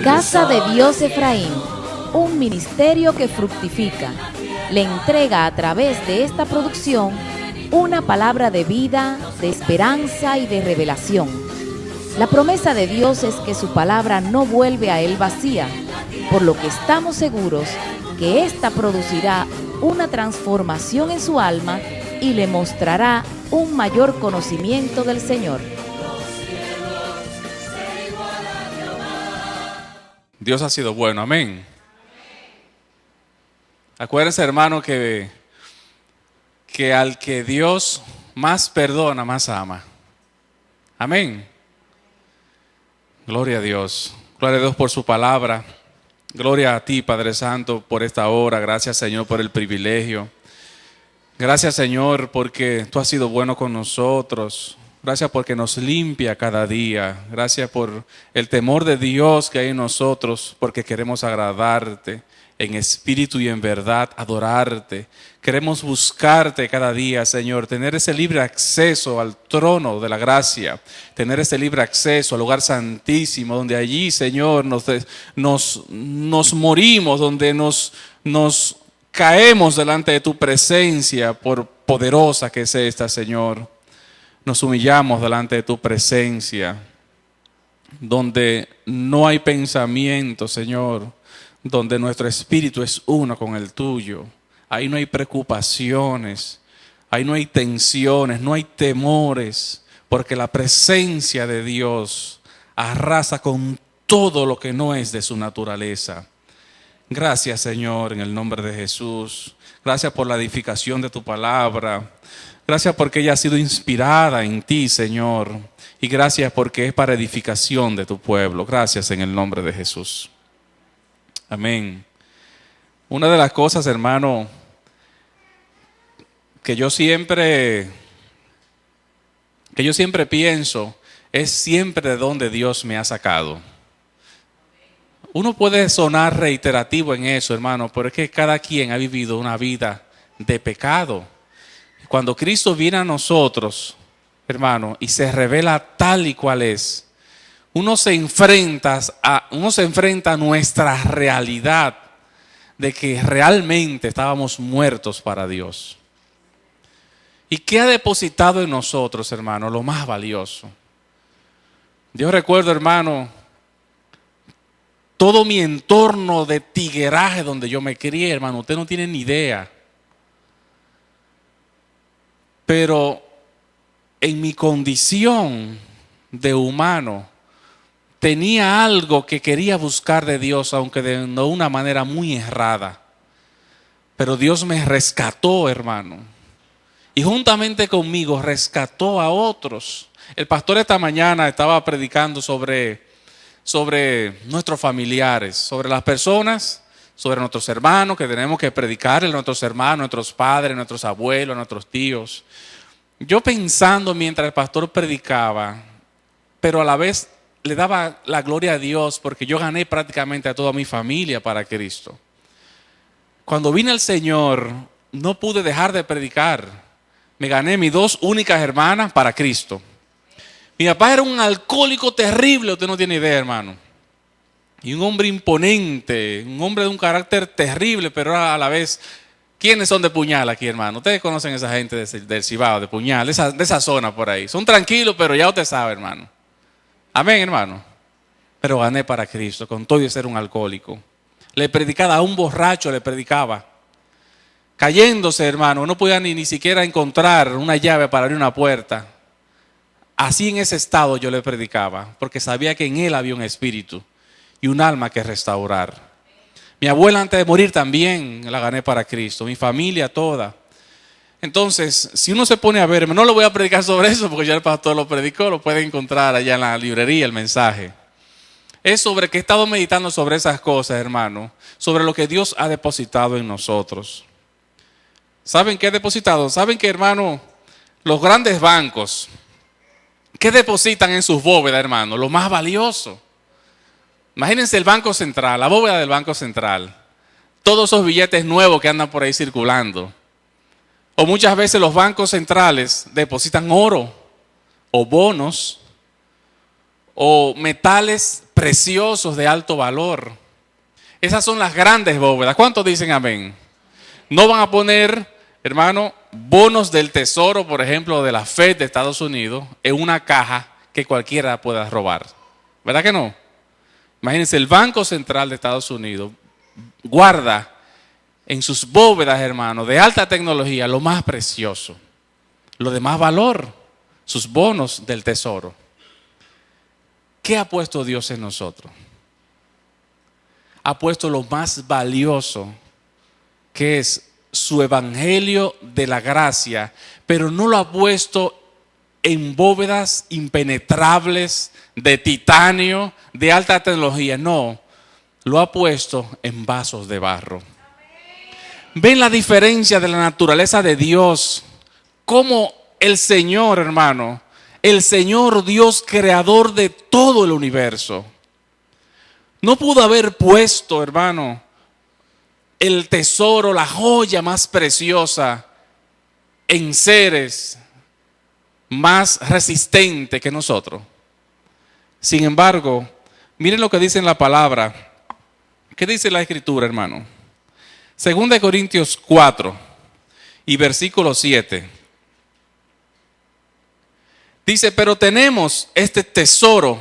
Casa de Dios Efraín, un ministerio que fructifica, le entrega a través de esta producción una palabra de vida, de esperanza y de revelación. La promesa de Dios es que su palabra no vuelve a él vacía, por lo que estamos seguros que ésta producirá una transformación en su alma y le mostrará un mayor conocimiento del Señor. Dios ha sido bueno, amén. Acuérdense, hermano, que al que Dios más perdona, más ama. Amén. Gloria a Dios. Gloria a Dios por su palabra. Gloria a ti, Padre Santo, por esta hora. Gracias, Señor, por el privilegio. Gracias, Señor, porque tú has sido bueno con nosotros. Gracias porque nos limpia cada día. Gracias por el temor de Dios que hay en nosotros, porque queremos agradarte en espíritu y en verdad, adorarte. Queremos buscarte cada día, Señor, tener ese libre acceso al trono de la gracia, tener ese libre acceso al lugar santísimo, donde allí, Señor, nos morimos, donde nos caemos delante de tu presencia, por poderosa que es esta, Señor. Nos humillamos delante de tu presencia, donde no hay pensamiento, Señor, donde nuestro espíritu es uno con el tuyo. Ahí no hay preocupaciones, ahí no hay tensiones, no hay temores, porque la presencia de Dios arrasa con todo lo que no es de su naturaleza. Gracias, Señor, en el nombre de Jesús. Gracias por la edificación de tu palabra. Gracias porque ella ha sido inspirada en ti, Señor. Y gracias porque es para edificación de tu pueblo. Gracias en el nombre de Jesús. Amén. Una de las cosas, hermano, que yo siempre pienso es siempre de dónde Dios me ha sacado. Uno puede sonar reiterativo en eso, hermano, pero es que cada quien ha vivido una vida de pecado. Cuando Cristo viene a nosotros, hermano, y se revela tal y cual es, uno se enfrenta a nuestra realidad de que realmente estábamos muertos para Dios. ¿Y qué ha depositado en nosotros, hermano? Lo más valioso. Yo recuerdo, hermano, todo mi entorno de tigueraje donde yo me crié, hermano, usted no tiene ni idea. Pero en mi condición de humano, tenía algo que quería buscar de Dios, aunque de una manera muy errada. Pero Dios me rescató, hermano. Y juntamente conmigo rescató a otros. El pastor esta mañana estaba predicando sobre nuestros familiares, sobre las personas, sobre nuestros hermanos, que tenemos que predicarle a nuestros hermanos, nuestros padres, nuestros abuelos, nuestros tíos. Yo pensando mientras el pastor predicaba, pero a la vez le daba la gloria a Dios porque yo gané prácticamente a toda mi familia para Cristo. Cuando vine al Señor, no pude dejar de predicar. Me gané mis dos únicas hermanas para Cristo. Mi papá era un alcohólico terrible, usted no tiene idea, hermano. Y un hombre imponente, un hombre de un carácter terrible, pero a la vez, ¿quiénes son de Puñal aquí, hermano? Ustedes conocen a esa gente del Cibao, de Puñal, de esa zona por ahí. Son tranquilos, pero ya usted sabe, hermano. Amén, hermano. Pero gané para Cristo, con todo y ser un alcohólico. Le predicaba a un borracho, le predicaba. Cayéndose, hermano, no podía ni siquiera encontrar una llave para abrir una puerta. Así en ese estado yo le predicaba, porque sabía que en él había un espíritu y un alma que restaurar. Mi abuela antes de morir también la gané para Cristo, mi familia toda. Entonces, si uno se pone a ver, no lo voy a predicar sobre eso porque ya el pastor lo predicó, lo puede encontrar allá en la librería el mensaje. Es sobre que he estado meditando sobre esas cosas, hermano, sobre lo que Dios ha depositado en nosotros. ¿Saben qué ha depositado? ¿Saben qué, hermano? Los grandes bancos, ¿qué depositan en sus bóvedas, hermano? Lo más valioso. Imagínense el Banco Central, la bóveda del Banco Central. Todos esos billetes nuevos que andan por ahí circulando. O muchas veces los bancos centrales depositan oro o bonos o metales preciosos de alto valor. Esas son las grandes bóvedas. ¿Cuántos dicen amén? No van a poner, hermano, bonos del tesoro, por ejemplo, de la Fed de Estados Unidos, en una caja que cualquiera pueda robar. ¿Verdad que no? Imagínense, el Banco Central de Estados Unidos guarda en sus bóvedas, hermano, de alta tecnología, lo más precioso, lo de más valor, sus bonos del tesoro. ¿Qué ha puesto Dios en nosotros? Ha puesto lo más valioso, que es su evangelio de la gracia, pero no lo ha puesto en bóvedas impenetrables de titanio, de alta tecnología, no, lo ha puesto en vasos de barro. ¿Ven la diferencia de la naturaleza de Dios? Cómo el Señor, hermano, el Señor Dios creador de todo el universo, no pudo haber puesto, hermano, el tesoro, la joya más preciosa en seres más resistentes que nosotros. Sin embargo, miren lo que dice en la palabra. ¿Qué dice la Escritura, hermano? 2 Corintios 4 y versículo 7. Dice, pero tenemos este tesoro.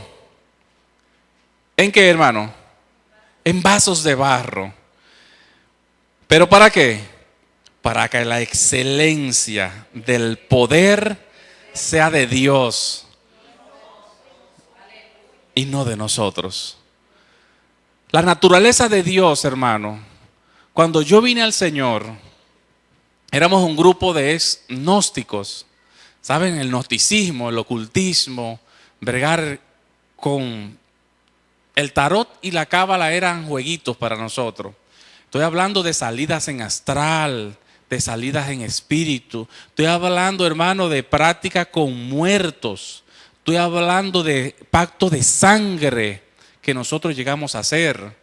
¿En qué, hermano? En vasos de barro. ¿Pero para qué? Para que la excelencia del poder sea de Dios y no de nosotros. La naturaleza de Dios, hermano, cuando yo vine al Señor, éramos un grupo de gnósticos. ¿Saben? El gnosticismo, el ocultismo, bregar con el tarot y la cábala eran jueguitos para nosotros. Estoy hablando de salidas en astral, de salidas en espíritu. Estoy hablando, hermano, de práctica con muertos. Estoy hablando de pacto de sangre que nosotros llegamos a hacer.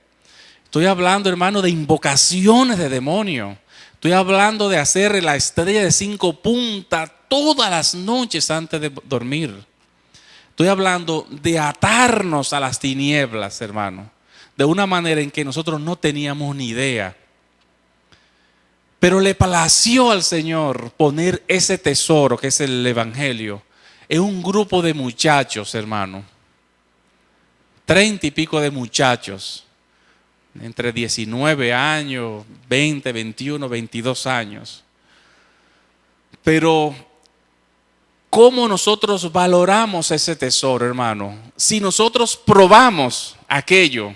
Estoy hablando, hermano, de invocaciones de demonios. Estoy hablando de hacer la estrella de 5 puntas todas las noches antes de dormir. Estoy hablando de atarnos a las tinieblas, hermano, de una manera en que nosotros no teníamos ni idea. Pero le plació al Señor poner ese tesoro que es el evangelio en un grupo de muchachos, hermano. 30 y pico de muchachos, entre 19 años, 20, 21, 22 años. Pero ¿cómo nosotros valoramos ese tesoro, hermano? Si nosotros probamos aquello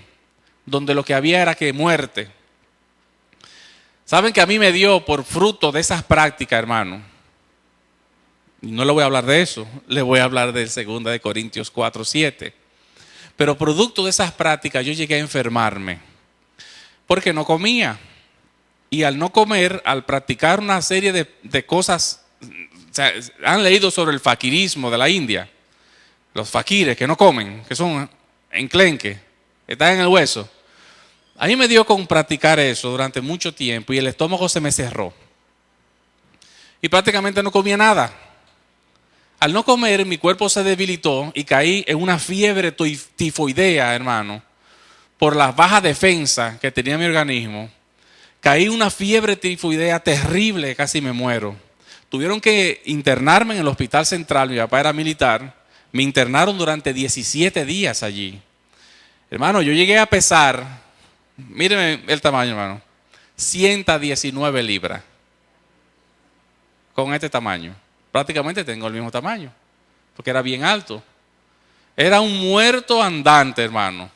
donde lo que había era que muerte. ¿Saben que a mí me dio por fruto de esas prácticas, hermano? Y no le voy a hablar de eso, le voy a hablar del 2 Corintios 4, 7. Pero producto de esas prácticas yo llegué a enfermarme porque no comía. Y al no comer, al practicar una serie de cosas, o sea, han leído sobre el faquirismo de la India. Los faquires que no comen, que son enclenques, están en el hueso. A mí me dio con practicar eso durante mucho tiempo y el estómago se me cerró. Y prácticamente no comía nada. Al no comer, mi cuerpo se debilitó y caí en una fiebre tifoidea, hermano, por la baja defensa que tenía mi organismo. Caí en una fiebre tifoidea terrible, casi me muero. Tuvieron que internarme en el hospital central, mi papá era militar, me internaron durante 17 días allí. Hermano, yo llegué a pesar, míreme el tamaño, hermano, 119 libras. Con este tamaño. Prácticamente tengo el mismo tamaño, porque era bien alto. Era un muerto andante, hermano.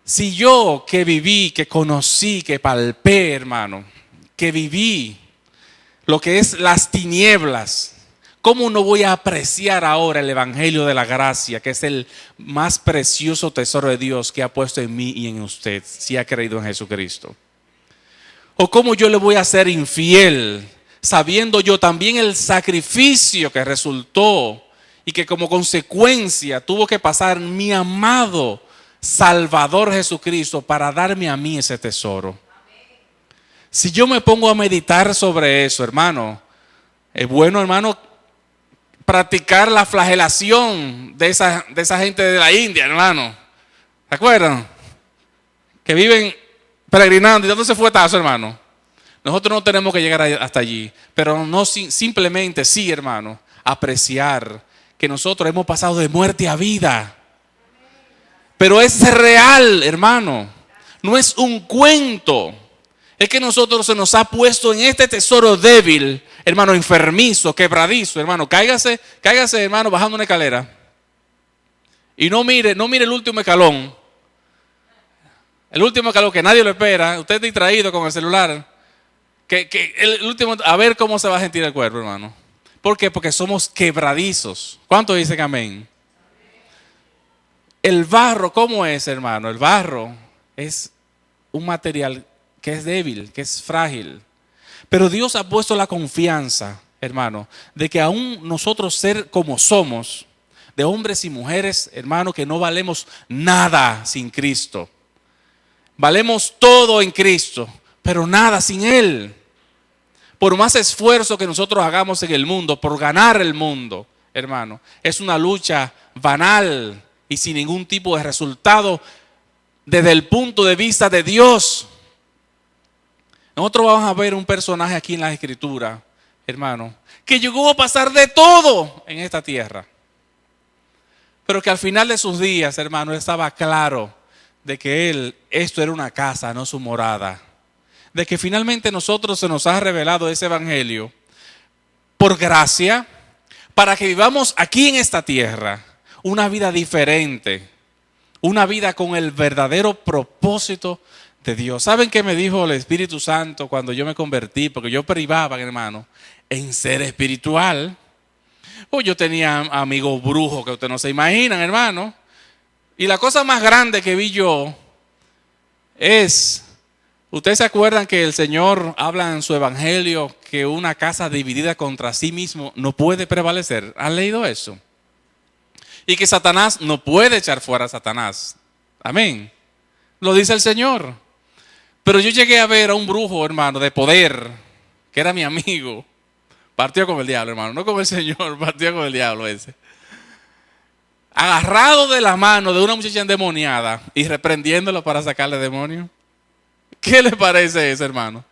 Si yo que viví, que conocí, que palpé, hermano, que viví lo que es las tinieblas, ¿cómo no voy a apreciar ahora el evangelio de la gracia, que es el más precioso tesoro de Dios que ha puesto en mí y en usted, si ha creído en Jesucristo? ¿O cómo yo le voy a ser infiel, sabiendo yo también el sacrificio que resultó y que como consecuencia tuvo que pasar mi amado Salvador Jesucristo para darme a mí ese tesoro? Si yo me pongo a meditar sobre eso, hermano, es bueno, hermano, practicar la flagelación de esa gente de la India, hermano. ¿Se acuerdan? Que viven peregrinando. ¿Y dónde se fue Tazo, hermano? Nosotros no tenemos que llegar hasta allí, pero no simplemente, sí, hermano, apreciar que nosotros hemos pasado de muerte a vida. Pero es real, hermano. No es un cuento. Es que nosotros se nos ha puesto en este tesoro débil, hermano, enfermizo, quebradizo, hermano. Cáigase, hermano, bajando una escalera. Y no mire el último escalón. El último escalón que nadie lo espera. Usted está distraído con el celular. Que el último, a ver cómo se va a sentir el cuerpo, hermano. ¿Por qué? Porque somos quebradizos. ¿Cuántos dicen amén? El barro, ¿cómo es, hermano? El barro es un material que es débil, que es frágil. Pero Dios ha puesto la confianza, hermano, de que aún nosotros ser como somos, de hombres y mujeres, hermano, que no valemos nada sin Cristo. Valemos todo en Cristo, pero nada sin Él. Por más esfuerzo que nosotros hagamos en el mundo, por ganar el mundo, hermano, es una lucha banal y sin ningún tipo de resultado desde el punto de vista de Dios. Nosotros vamos a ver un personaje aquí en la Escritura, hermano, que llegó a pasar de todo en esta tierra. Pero que al final de sus días, hermano, estaba claro de que esto era una casa, no su morada. De que finalmente nosotros se nos ha revelado ese evangelio por gracia, para que vivamos aquí en esta tierra una vida diferente, una vida con el verdadero propósito de Dios. ¿Saben qué me dijo el Espíritu Santo cuando yo me convertí? Porque yo privaba, hermano, en ser espiritual. Pues yo tenía amigos brujos que ustedes no se imaginan, hermano. Y la cosa más grande que vi yo es, ¿ustedes se acuerdan que el Señor habla en su evangelio que una casa dividida contra sí mismo no puede prevalecer? ¿Han leído eso? Y que Satanás no puede echar fuera a Satanás. Amén. Lo dice el Señor. Pero yo llegué a ver a un brujo, hermano, de poder, que era mi amigo. Partió con el diablo, hermano. No con el Señor, partió con el diablo ese. Agarrado de la mano de una muchacha endemoniada y reprendiéndolo para sacarle demonio. ¿Qué le parece eso, hermano?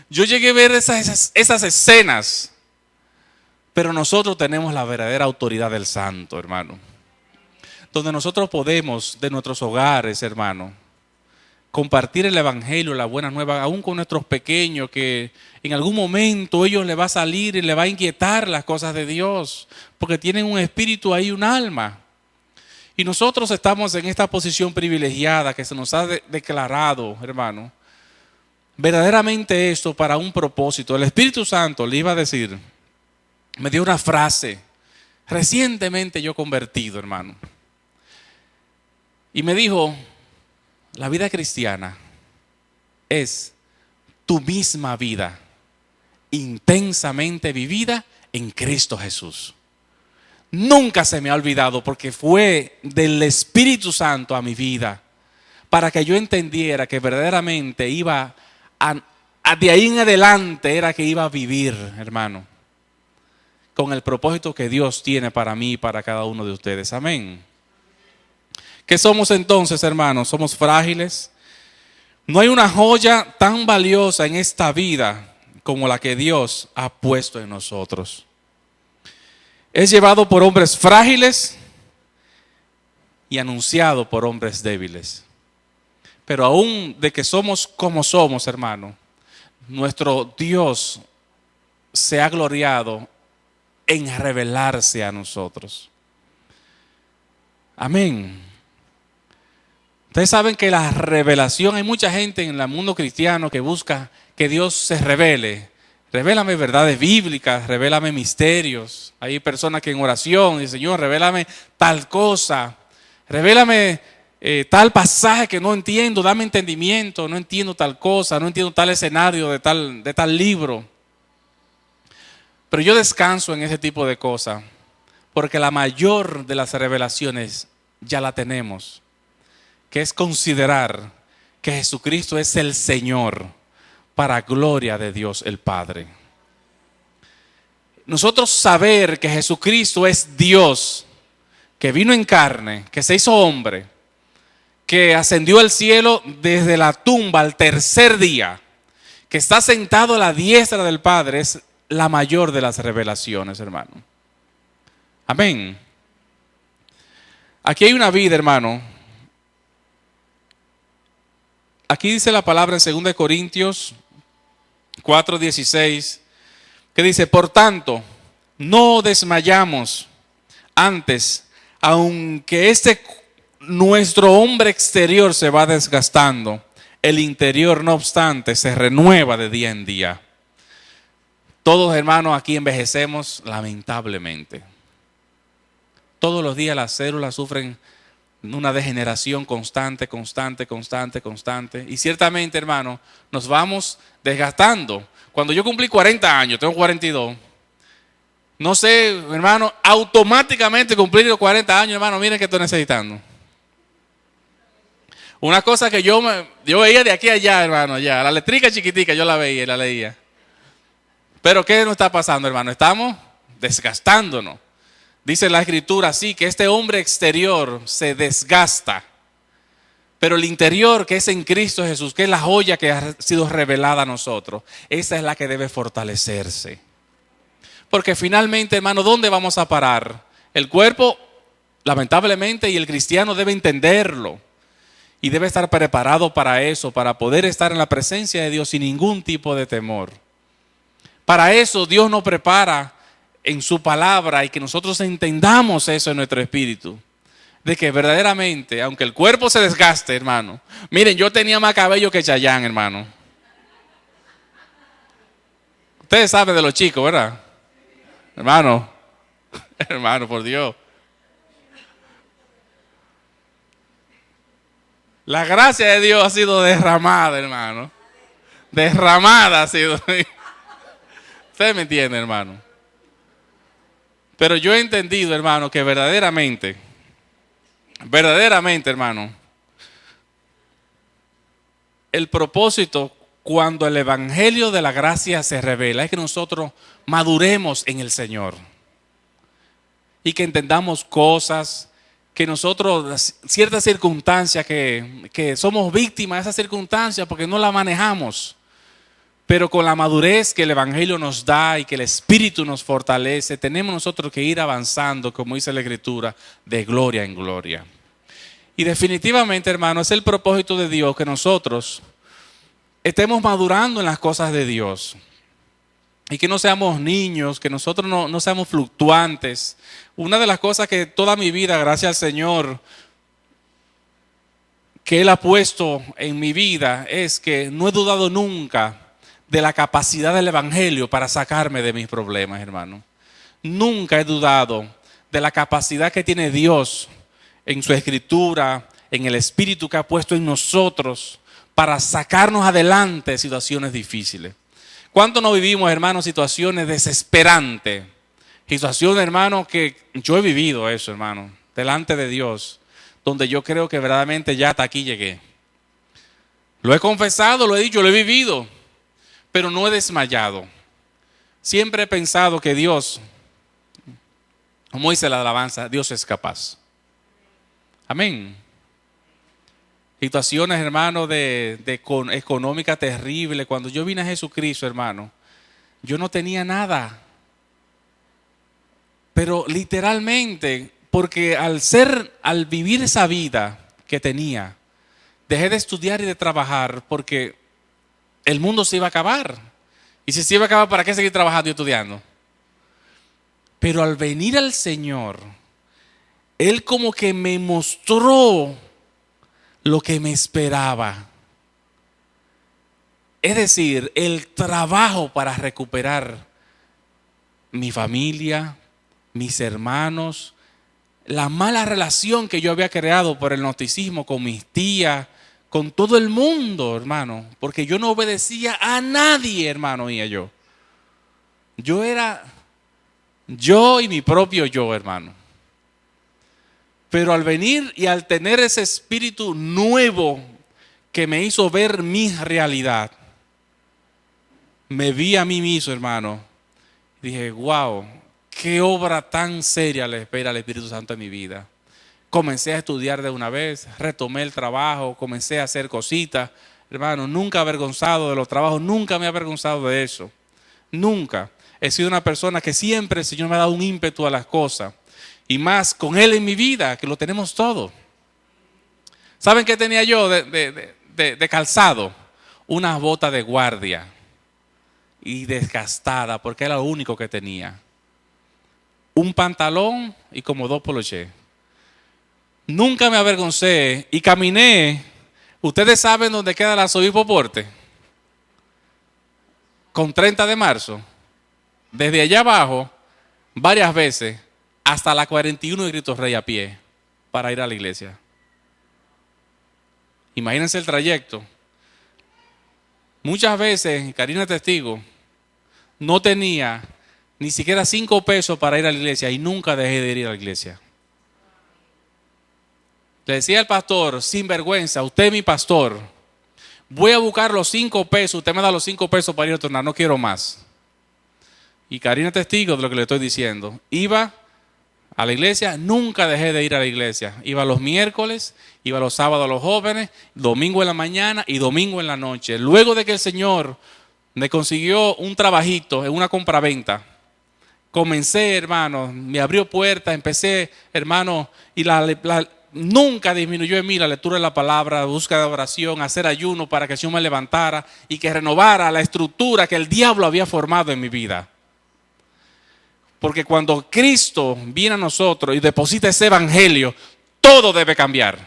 Yo llegué a ver esas escenas. Pero nosotros tenemos la verdadera autoridad del Santo, hermano. Donde nosotros podemos, de nuestros hogares, hermano, compartir el evangelio, la buena nueva, aún con nuestros pequeños, que en algún momento ellos les va a salir y les va a inquietar las cosas de Dios, porque tienen un espíritu ahí, un alma. Y nosotros estamos en esta posición privilegiada que se nos ha declarado, hermano, verdaderamente esto para un propósito. El Espíritu Santo, le iba a decir, me dio una frase, recientemente yo convertido, hermano, y me dijo, la vida cristiana es tu misma vida, intensamente vivida en Cristo Jesús. Nunca se me ha olvidado porque fue del Espíritu Santo a mi vida para que yo entendiera que verdaderamente iba de ahí en adelante era que iba a vivir, hermano, con el propósito que Dios tiene para mí y para cada uno de ustedes. Amén. ¿Qué somos entonces, hermanos? Somos frágiles. No hay una joya tan valiosa en esta vida como la que Dios ha puesto en nosotros. Es llevado por hombres frágiles y anunciado por hombres débiles. Pero aún de que somos como somos, hermano, nuestro Dios se ha gloriado en revelarse a nosotros. Amén. Ustedes saben que la revelación, hay mucha gente en el mundo cristiano que busca que Dios se revele. Revélame verdades bíblicas, revélame misterios. Hay personas que en oración dicen, Señor, revélame tal cosa. Revélame tal pasaje que no entiendo, dame entendimiento, no entiendo tal cosa, no entiendo tal escenario de tal libro. Pero yo descanso en ese tipo de cosas, porque la mayor de las revelaciones ya la tenemos, que es considerar que Jesucristo es el Señor para gloria de Dios el Padre. nosotros saber que Jesucristo es Dios, que vino en carne, que se hizo hombre, que ascendió al cielo desde la tumba al tercer día, que está sentado a la diestra del Padre, es la mayor de las revelaciones, hermano. Amén. Aquí hay una vida, hermano. Aquí dice la palabra en 2 Corintios 4:16, que dice: por tanto, no desmayamos. Antes, aunque nuestro hombre exterior se va desgastando, el interior, no obstante, se renueva de día en día. Todos, hermanos, aquí envejecemos lamentablemente. Todos los días las células sufren una degeneración constante. Y ciertamente, hermano, nos vamos desgastando. Cuando yo cumplí 40 años, tengo 42. No sé, hermano, automáticamente cumplir los 40 años, hermano, miren que estoy necesitando. Una cosa que yo veía de aquí a allá, hermano, allá. La letrica chiquitica yo la veía y la leía. Pero ¿qué nos está pasando, hermano? Estamos desgastándonos. Dice la Escritura, sí, que este hombre exterior se desgasta. Pero el interior, que es en Cristo Jesús, que es la joya que ha sido revelada a nosotros, esa es la que debe fortalecerse. Porque finalmente, hermano, ¿dónde vamos a parar? El cuerpo, lamentablemente, y el cristiano debe entenderlo. Y debe estar preparado para eso, para poder estar en la presencia de Dios sin ningún tipo de temor. Para eso Dios nos prepara en su palabra y que nosotros entendamos eso en nuestro espíritu. De que verdaderamente, aunque el cuerpo se desgaste, hermano. Miren, yo tenía más cabello que Chayanne, hermano. Ustedes saben de los chicos, ¿verdad? Hermano, por Dios. La gracia de Dios ha sido derramada, hermano. Derramada ha sido. Ustedes me entienden, hermano. Pero yo he entendido, hermano, que verdaderamente, hermano, el propósito cuando el evangelio de la gracia se revela es que nosotros maduremos en el Señor. Y que entendamos cosas, que nosotros, ciertas circunstancias, que somos víctimas de esas circunstancias porque no las manejamos. Pero con la madurez que el evangelio nos da y que el Espíritu nos fortalece, tenemos nosotros que ir avanzando, como dice la Escritura, de gloria en gloria. Y definitivamente, hermano, es el propósito de Dios que nosotros estemos madurando en las cosas de Dios. Y que no seamos niños, que nosotros no seamos fluctuantes. Una de las cosas que toda mi vida, gracias al Señor, que Él ha puesto en mi vida, es que no he dudado nunca de la capacidad del evangelio para sacarme de mis problemas, hermano. Nunca he dudado de la capacidad que tiene Dios en su Escritura, en el Espíritu que ha puesto en nosotros para sacarnos adelante de situaciones difíciles. ¿Cuánto no vivimos, hermano, situaciones desesperantes? Situaciones, hermano, que yo he vivido eso, hermano, delante de Dios, donde yo creo que verdaderamente ya hasta aquí llegué. Lo he confesado, lo he dicho, lo he vivido, pero no he desmayado. Siempre he pensado que Dios, como dice la alabanza, Dios es capaz. Amén. Situaciones, hermano, de económica terrible. Cuando yo vine a Jesucristo, hermano, yo no tenía nada. Pero literalmente, porque al vivir esa vida que tenía, dejé de estudiar y de trabajar porque el mundo se iba a acabar. Y si se iba a acabar, ¿para qué seguir trabajando y estudiando? Pero al venir al Señor, Él como que me mostró lo que me esperaba. Es decir, el trabajo para recuperar mi familia, mis hermanos, la mala relación que yo había creado por el gnosticismo con mis tías, con todo el mundo, hermano, porque yo no obedecía a nadie, hermano, y yo. Yo era yo y mi propio yo, hermano. Pero al venir y al tener ese espíritu nuevo que me hizo ver mi realidad, me vi a mí mismo, hermano, Dije, wow, qué obra tan seria le espera al Espíritu Santo en mi vida. Comencé a estudiar de una vez, retomé el trabajo, comencé a hacer cositas. Hermano, nunca avergonzado de los trabajos, nunca me he avergonzado de eso. Nunca. He sido una persona que siempre el Señor me ha dado un ímpetu a las cosas. Y más con Él en mi vida, que lo tenemos todo. ¿Saben qué tenía yo de calzado? Unas botas de guardia. Y desgastada, porque era lo único que tenía. Un pantalón y como 2 polochés. Nunca me avergoncé y caminé. ¿Ustedes saben dónde queda el Arzobispo Porte? Con 30 de marzo. Desde allá abajo, varias veces, hasta la 41 de Cristo Rey a pie, para ir a la iglesia. Imagínense el trayecto. Muchas veces, Karina es testigo, no tenía ni siquiera 5 pesos para ir a la iglesia y nunca dejé de ir a la iglesia. Le decía al pastor, sin vergüenza, usted es mi pastor, voy a buscar los 5 pesos, usted me da los 5 pesos para ir a tornar, no quiero más. Y Karina es testigo de lo que le estoy diciendo. Iba a la iglesia, nunca dejé de ir a la iglesia. Iba los miércoles, iba los sábados a los jóvenes, domingo en la mañana y domingo en la noche. Luego de que el Señor me consiguió un trabajito en una compraventa, comencé, hermano, me abrió puertas, empecé, hermano, y nunca disminuyó en mí la lectura de la palabra, la búsqueda de oración, hacer ayuno para que el Señor me levantara y que renovara la estructura que el diablo había formado en mi vida. Porque cuando Cristo viene a nosotros y deposita ese evangelio, todo debe cambiar.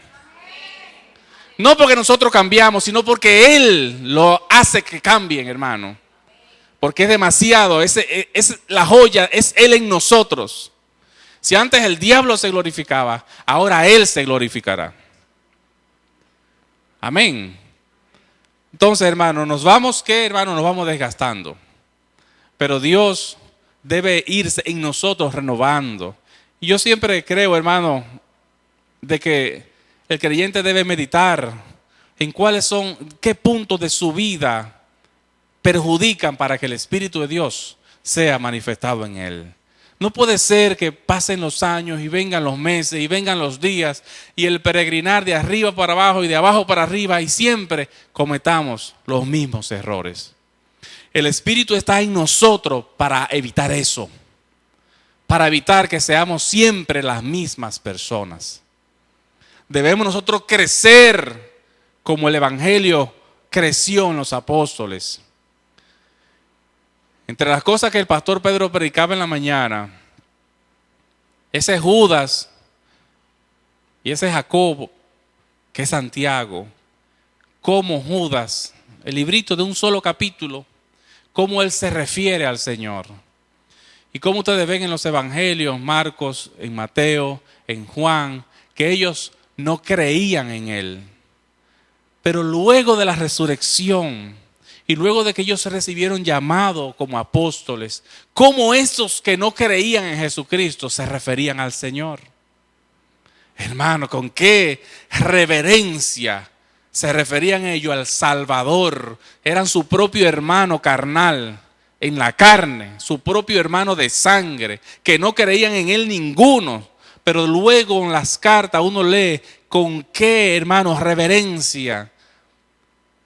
No porque nosotros cambiamos, sino porque Él lo hace que cambien, hermano. Porque es demasiado, es la joya, es Él en nosotros. Si antes el diablo se glorificaba, ahora Él se glorificará. Amén. Entonces, hermano, nos vamos desgastando. Pero Dios debe irse en nosotros renovando. Y yo siempre creo, hermano, de que el creyente debe meditar en qué puntos de su vida perjudican para que el Espíritu de Dios sea manifestado en él. No puede ser que pasen los años y vengan los meses y vengan los días y el peregrinar de arriba para abajo y de abajo para arriba y siempre cometamos los mismos errores. El Espíritu está en nosotros para evitar eso, para evitar que seamos siempre las mismas personas. Debemos nosotros crecer como el Evangelio creció en los apóstoles. Entre las cosas que el pastor Pedro predicaba en la mañana, ese Judas y ese Jacobo, que es Santiago, como Judas, el librito de un solo capítulo, cómo él se refiere al Señor. Y cómo ustedes ven en los evangelios, Marcos, en Mateo, en Juan, que ellos no creían en él. Pero luego de la resurrección y luego de que ellos recibieron llamado como apóstoles, cómo esos que no creían en Jesucristo se referían al Señor. Hermano, con qué reverencia se referían ellos al Salvador. Eran su propio hermano carnal, en la carne, su propio hermano de sangre, que no creían en él ninguno. Pero luego en las cartas uno lee con qué, hermanos, reverencia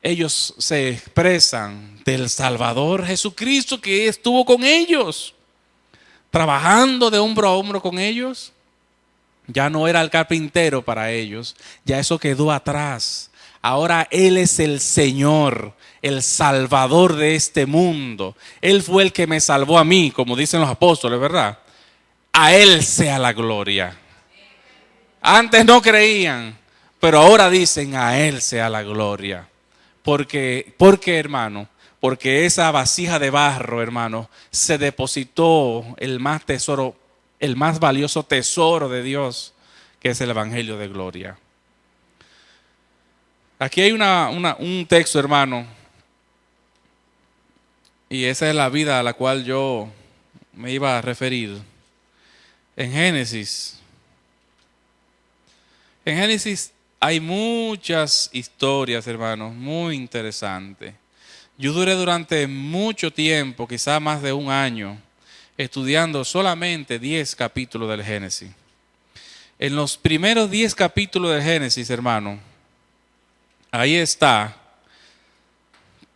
ellos se expresan del Salvador Jesucristo que estuvo con ellos, trabajando de hombro a hombro con ellos. Ya no era el carpintero para ellos, ya eso quedó atrás. Ahora Él es el Señor, el Salvador de este mundo. Él fue el que me salvó a mí, como dicen los apóstoles, ¿verdad? A Él sea la gloria. Antes no creían, pero ahora dicen a Él sea la gloria. ¿Por qué, hermano? Porque esa vasija de barro, hermano, se depositó el más valioso tesoro de Dios, que es el Evangelio de gloria. Aquí hay un texto, hermano, y esa es la vida a la cual yo me iba a referir. En Génesis hay muchas historias, hermanos, muy interesantes. Yo duré durante mucho tiempo, quizás más de un año, estudiando solamente 10 capítulos del Génesis. En los primeros 10 capítulos del Génesis, hermano, ahí está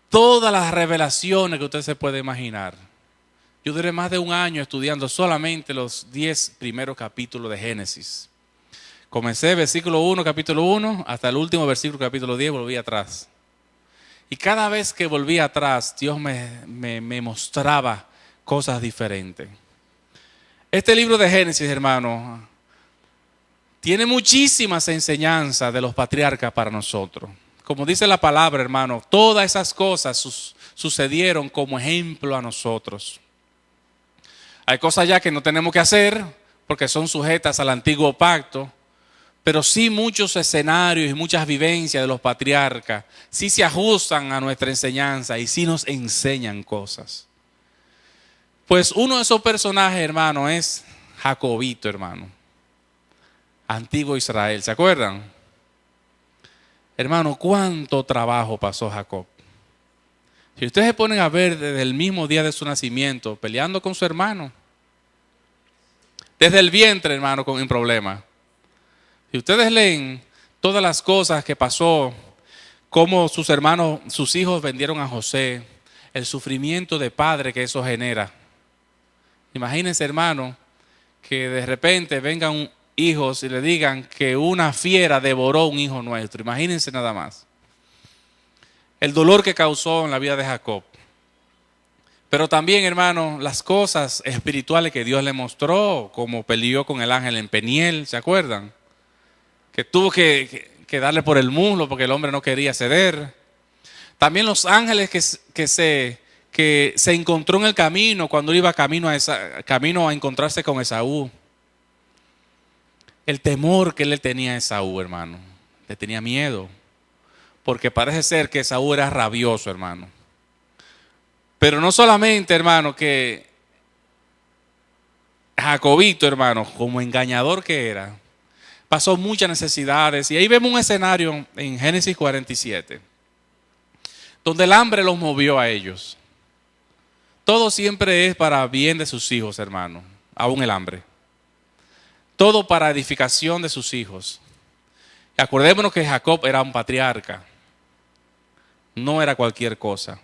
todas las revelaciones que usted se puede imaginar. Yo duré más de un año estudiando solamente los 10 primeros capítulos de Génesis. Comencé versículo 1, capítulo 1, hasta el último versículo, capítulo 10, volví atrás. Y cada vez que volví atrás, Dios me mostraba cosas diferentes. Este libro de Génesis, hermano, tiene muchísimas enseñanzas de los patriarcas para nosotros. Como dice la palabra, hermano, todas esas cosas sucedieron como ejemplo a nosotros. Hay cosas ya que no tenemos que hacer porque son sujetas al antiguo pacto, pero sí muchos escenarios y muchas vivencias de los patriarcas sí se ajustan a nuestra enseñanza y sí nos enseñan cosas. Pues uno de esos personajes, hermano, es Jacobito, hermano. Antiguo Israel, ¿se acuerdan? Hermano, cuánto trabajo pasó Jacob. Si ustedes se ponen a ver desde el mismo día de su nacimiento, peleando con su hermano. Desde el vientre, hermano, con un problema. Si ustedes leen todas las cosas que pasó, cómo sus hermanos, sus hijos vendieron a José, el sufrimiento de padre que eso genera. Imagínense, hermano, que de repente vengan hijos y le digan que una fiera devoró un hijo nuestro. Imagínense nada más. El dolor que causó en la vida de Jacob. Pero también, hermano, las cosas espirituales que Dios le mostró, como peleó con el ángel en Peniel, ¿se acuerdan? Que tuvo que darle por el muslo porque el hombre no quería ceder. También los ángeles que se encontró en el camino cuando iba camino a encontrarse con Esaú. El temor que él le tenía a Esaú, hermano. Le tenía miedo. Porque parece ser que Esaú era rabioso, hermano. Pero no solamente, hermano, que Jacobito, hermano, como engañador que era, pasó muchas necesidades. Y ahí vemos un escenario en Génesis 47, donde el hambre los movió a ellos. Todo siempre es para bien de sus hijos, hermano, aún el hambre. Todo para edificación de sus hijos. Y acordémonos que Jacob era un patriarca. No era cualquier cosa.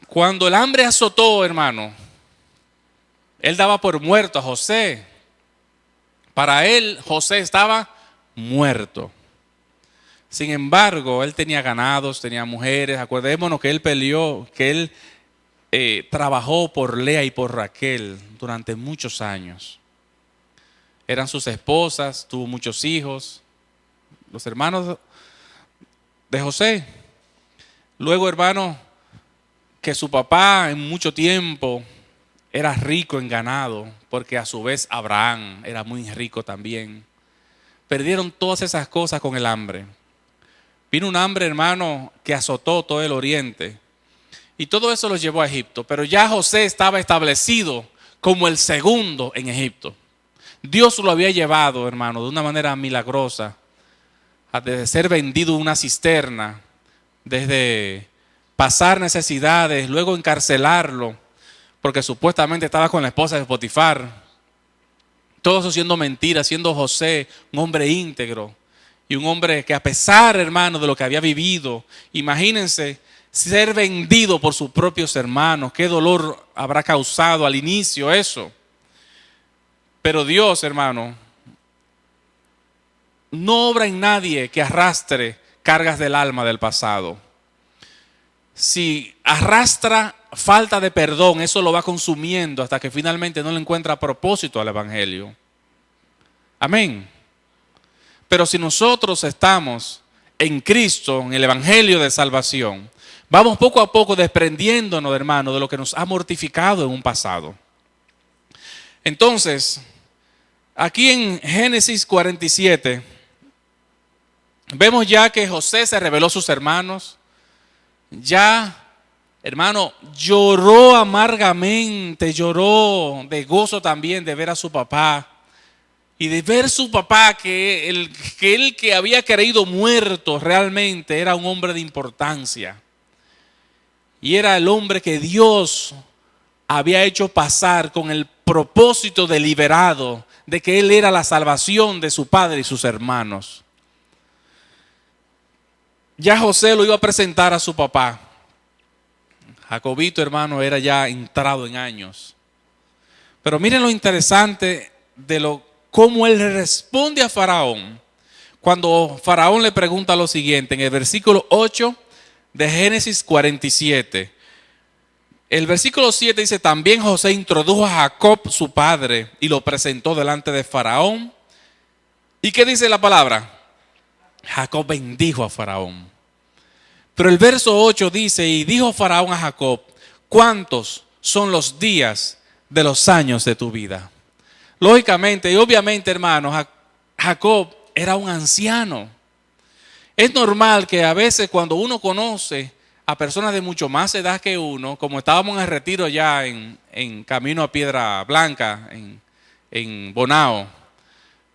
Cuando el hambre azotó, hermano, él daba por muerto a José. Para él, José estaba muerto. Sin embargo, él tenía ganados, tenía mujeres. Acordémonos que él peleó, que él trabajó por Lea y por Raquel durante muchos años. Eran sus esposas, tuvo muchos hijos, los hermanos de José. Luego, hermano, que su papá en mucho tiempo era rico en ganado, porque a su vez Abraham era muy rico también. Perdieron todas esas cosas con el hambre. Vino un hambre, hermano, que azotó todo el oriente. Y todo eso los llevó a Egipto. Pero ya José estaba establecido como el segundo en Egipto. Dios lo había llevado, hermano, de una manera milagrosa, desde ser vendido en una cisterna, desde pasar necesidades, luego encarcelarlo, porque supuestamente estaba con la esposa de Potifar. Todo eso siendo mentira, siendo José un hombre íntegro y un hombre que, a pesar, hermano, de lo que había vivido, imagínense ser vendido por sus propios hermanos. Qué dolor habrá causado al inicio eso. Pero Dios, hermano, no obra en nadie que arrastre cargas del alma del pasado. Si arrastra falta de perdón, eso lo va consumiendo hasta que finalmente no le encuentra propósito al evangelio. Amén. Pero si nosotros estamos en Cristo, en el evangelio de salvación, vamos poco a poco desprendiéndonos, hermano, de lo que nos ha mortificado en un pasado. Entonces, aquí en Génesis 47, vemos ya que José se reveló a sus hermanos. Ya, hermano, lloró amargamente, lloró de gozo también de ver a su papá. Y de ver su papá, que él que había creído muerto realmente era un hombre de importancia. Y era el hombre que Dios había hecho pasar con el propósito deliberado de que él era la salvación de su padre y sus hermanos. Ya José lo iba a presentar a su papá. Jacobito, hermano, era ya entrado en años. Pero miren lo interesante de cómo él responde a Faraón. Cuando Faraón le pregunta lo siguiente, en el versículo 8 de Génesis 47. El versículo 7 dice, también José introdujo a Jacob, su padre, y lo presentó delante de Faraón. ¿Y qué dice la palabra? Jacob bendijo a Faraón. Pero el verso 8 dice, y dijo Faraón a Jacob, ¿cuántos son los días de los años de tu vida? Lógicamente y obviamente, hermanos, Jacob era un anciano. Es normal que a veces cuando uno conoce a personas de mucho más edad que uno, como estábamos en el retiro ya en camino a Piedra Blanca, en Bonao,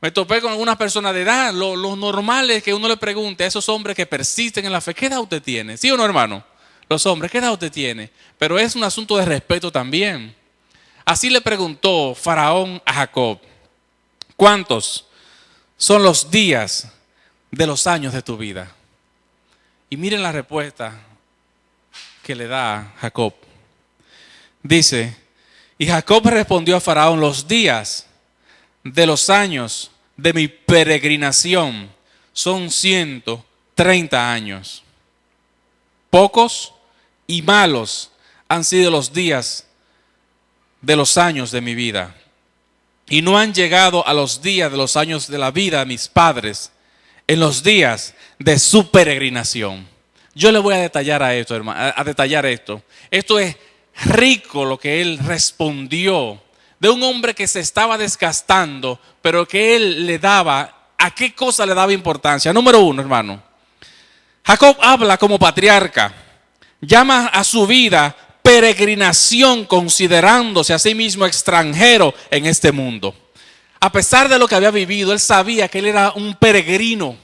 me topé con algunas personas de edad. Lo normal es que uno le pregunte a esos hombres que persisten en la fe, ¿qué edad usted tiene? ¿Sí o no, hermano? Los hombres, ¿qué edad usted tiene? Pero es un asunto de respeto también. Así le preguntó Faraón a Jacob, ¿cuántos son los días de los años de tu vida? Y miren la respuesta que le da Jacob. Dice, y Jacob respondió a Faraón, los días de los años de mi peregrinación son 130 años. Pocos y malos han sido los días de los años de mi vida, y no han llegado a los días de los años de la vida de mis padres en los días de su peregrinación. Yo le voy a detallar a esto, hermano, a detallar esto. Esto es rico lo que él respondió de un hombre que se estaba desgastando, pero que él le daba, ¿a qué cosa le daba importancia? Número uno, hermano, Jacob habla como patriarca, llama a su vida peregrinación, considerándose a sí mismo extranjero en este mundo. A pesar de lo que había vivido, él sabía que él era un peregrino.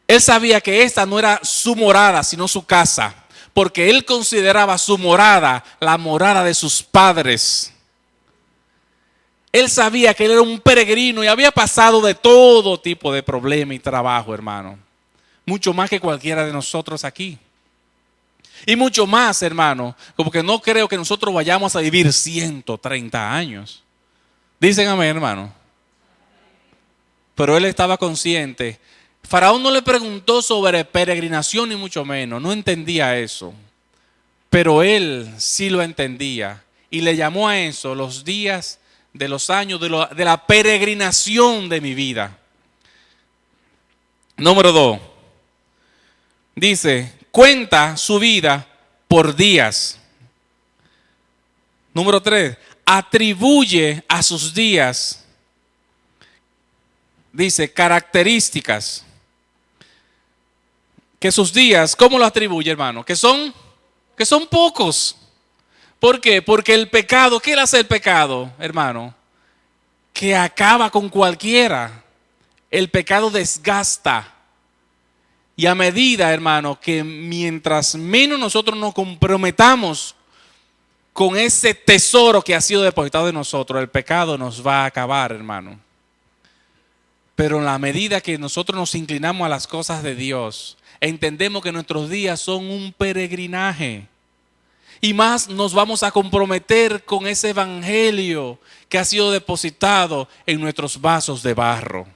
Él sabía que esta no era su morada, sino su casa, porque él consideraba su morada la morada de sus padres. Él sabía que él era un peregrino y había pasado de todo tipo de problema y trabajo, hermano. Mucho más que cualquiera de nosotros aquí. Y mucho más, hermano, como que no creo que nosotros vayamos a vivir 130 años. Dicen amén, hermano. Pero él estaba consciente. Faraón no le preguntó sobre peregrinación ni mucho menos, no entendía eso. Pero él sí lo entendía y le llamó a eso los días de los años de la peregrinación de mi vida. Número 2. Dice, cuenta su vida por días. Número 3, atribuye a sus días, dice, características. Que sus días, ¿cómo lo atribuye, hermano? Que son pocos. ¿Por qué? Porque el pecado, ¿qué le hace el pecado, hermano? Que acaba con cualquiera. El pecado desgasta. Y a medida, hermano, que mientras menos nosotros nos comprometamos con ese tesoro que ha sido depositado en nosotros, el pecado nos va a acabar, hermano. Pero en la medida que nosotros nos inclinamos a las cosas de Dios, entendemos que nuestros días son un peregrinaje. Y más nos vamos a comprometer con ese evangelio que ha sido depositado en nuestros vasos de barro.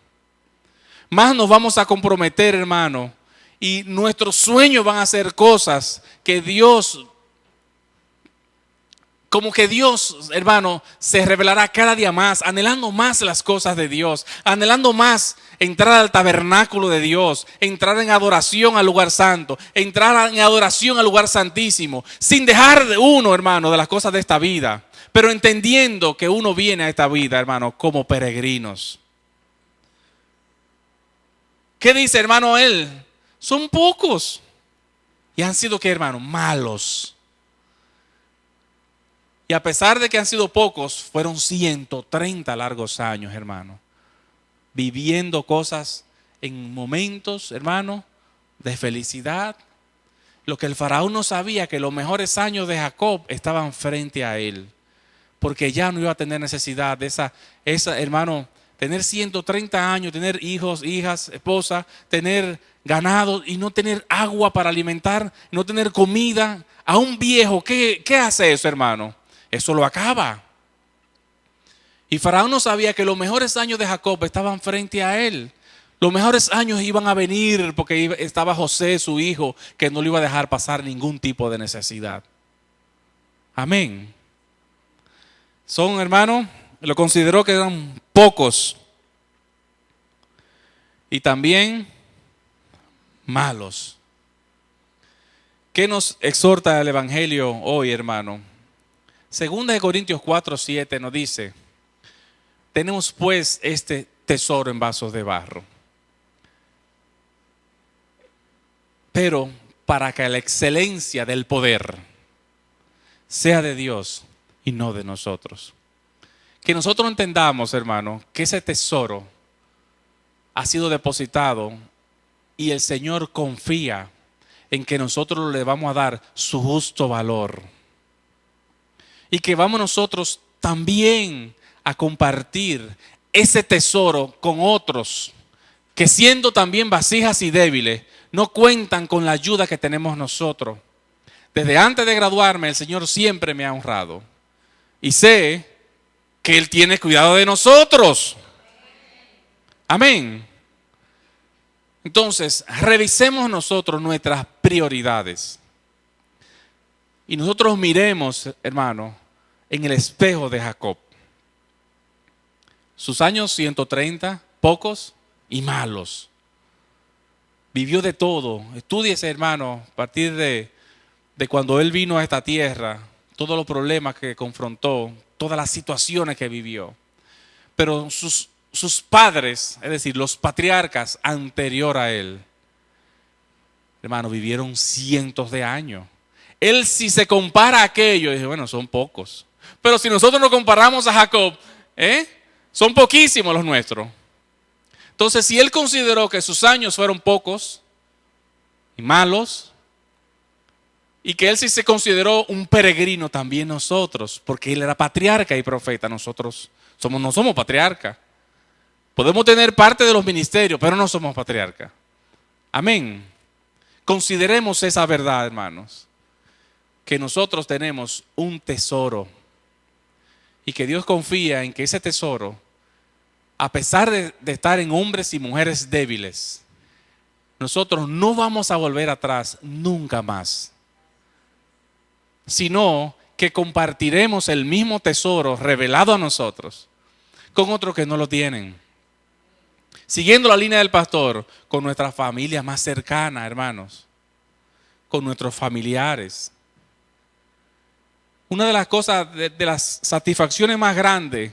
Más nos vamos a comprometer, hermano. Y nuestros sueños van a ser cosas que Dios, como que Dios, hermano, se revelará cada día más, anhelando más las cosas de Dios, anhelando más entrar al tabernáculo de Dios, entrar en adoración al lugar santo, entrar en adoración al lugar santísimo, sin dejar de uno, hermano, de las cosas de esta vida, pero entendiendo que uno viene a esta vida, hermano, como peregrinos. ¿Qué dice, hermano, él? Son pocos. Y han sido, ¿qué, hermano? Malos. Y a pesar de que han sido pocos, fueron 130 largos años, hermano. Viviendo cosas en momentos, hermano, de felicidad. Lo que el faraón no sabía, que los mejores años de Jacob estaban frente a él, porque ya no iba a tener necesidad de esa hermano, tener 130 años, tener hijos, hijas, esposa, tener ganado y no tener agua para alimentar, no tener comida. A un viejo, ¿qué hace eso, hermano? Eso lo acaba. Y Faraón no sabía que los mejores años de Jacob estaban frente a él. Los mejores años iban a venir porque estaba José, su hijo, que no le iba a dejar pasar ningún tipo de necesidad. Amén. Son, hermano, lo consideró que eran pocos y también malos. ¿Qué nos exhorta el Evangelio hoy, hermano? Segunda de Corintios 4:7 nos dice: tenemos pues este tesoro en vasos de barro, pero para que la excelencia del poder sea de Dios y no de nosotros. Que nosotros entendamos, hermano, que ese tesoro ha sido depositado y el Señor confía en que nosotros le vamos a dar su justo valor. Y que vamos nosotros también a compartir ese tesoro con otros que, siendo también vasijas y débiles, no cuentan con la ayuda que tenemos nosotros. Desde antes de graduarme, el Señor siempre me ha honrado. Y sé que Él tiene cuidado de nosotros. Amén. Entonces, revisemos nosotros nuestras prioridades. Y nosotros miremos, hermano, en el espejo de Jacob. Sus años 130, pocos y malos. Vivió de todo. Estúdiese, hermano, a partir de cuando él vino a esta tierra, todos los problemas que confrontó, todas las situaciones que vivió. Pero sus padres, es decir, los patriarcas anterior a él, hermano, vivieron cientos de años. Él, si se compara a aquello, dice, bueno, son pocos. Pero si nosotros nos comparamos a Jacob, son poquísimos los nuestros. Entonces, si él consideró que sus años fueron pocos y malos, y que él sí se consideró un peregrino, también nosotros, porque él era patriarca y profeta, nosotros no somos patriarca. Podemos tener parte de los ministerios, pero no somos patriarca. Amén. Consideremos esa verdad, hermanos, que nosotros tenemos un tesoro y que Dios confía en que ese tesoro, a pesar de estar en hombres y mujeres débiles, nosotros no vamos a volver atrás nunca más, sino que compartiremos el mismo tesoro revelado a nosotros con otros que no lo tienen. Siguiendo la línea del pastor, con nuestra familia más cercana, hermanos, con nuestros familiares. Una de las cosas, de las satisfacciones más grandes,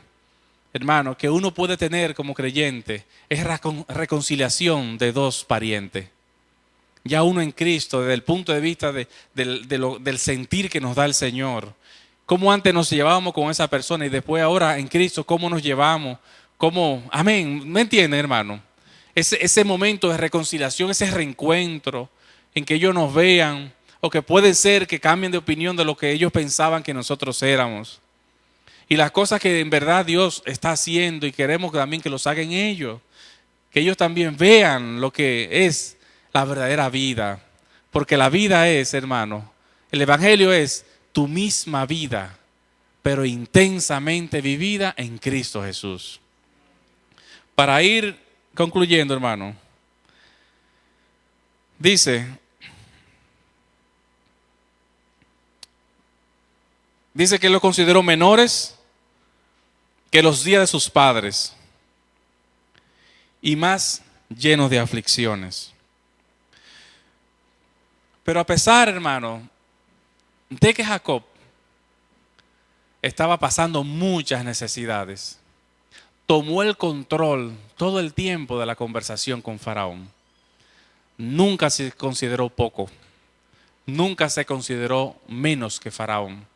hermano, que uno puede tener como creyente, es reconciliación de dos parientes. Ya uno en Cristo, desde el punto de vista del sentir que nos da el Señor. Cómo antes nos llevábamos con esa persona y después ahora en Cristo, cómo nos llevamos. Amén, ¿me entienden, hermano? Ese momento de reconciliación, ese reencuentro en que ellos nos vean, o que puede ser que cambien de opinión de lo que ellos pensaban que nosotros éramos. Y las cosas que en verdad Dios está haciendo y queremos también que los hagan ellos. Que ellos también vean lo que es la verdadera vida. Porque la vida es, hermano, el Evangelio es tu misma vida, pero intensamente vivida en Cristo Jesús. Para ir concluyendo, hermano, dice que él los consideró menores que los días de sus padres y más llenos de aflicciones. Pero a pesar, hermano, de que Jacob estaba pasando muchas necesidades, tomó el control todo el tiempo de la conversación con Faraón. Nunca se consideró poco, nunca se consideró menos que Faraón.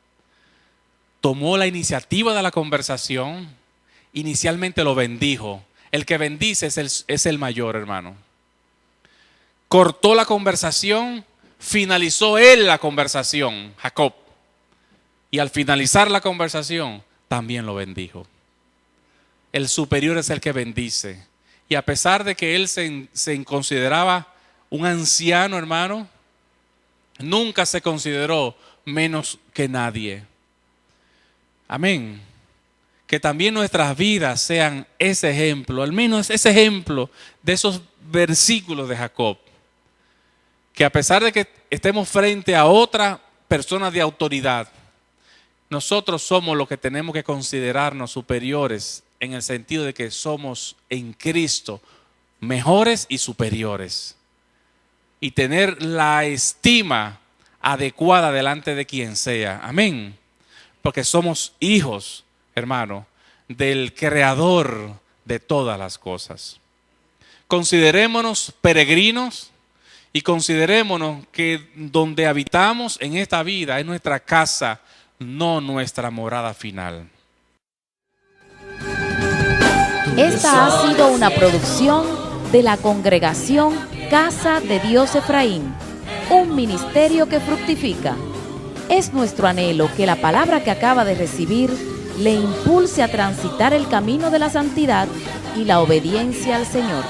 Tomó la iniciativa de la conversación, inicialmente lo bendijo. El que bendice es el mayor, hermano. Cortó la conversación, finalizó él la conversación, Jacob. Y al finalizar la conversación, también lo bendijo. El superior es el que bendice. Y a pesar de que él se consideraba un anciano, hermano, nunca se consideró menos que nadie. Amén. Que también nuestras vidas sean ese ejemplo, al menos ese ejemplo de esos versículos de Jacob. Que a pesar de que estemos frente a otra persona de autoridad, nosotros somos los que tenemos que considerarnos superiores en el sentido de que somos en Cristo mejores y superiores. Y tener la estima adecuada delante de quien sea. Amén. Porque somos hijos, hermano, del Creador de todas las cosas. Considerémonos peregrinos y considerémonos que donde habitamos en esta vida es nuestra casa, no nuestra morada final. Esta ha sido una producción de la Congregación Casa de Dios Efraín, un ministerio que fructifica. Es nuestro anhelo que la palabra que acaba de recibir le impulse a transitar el camino de la santidad y la obediencia al Señor.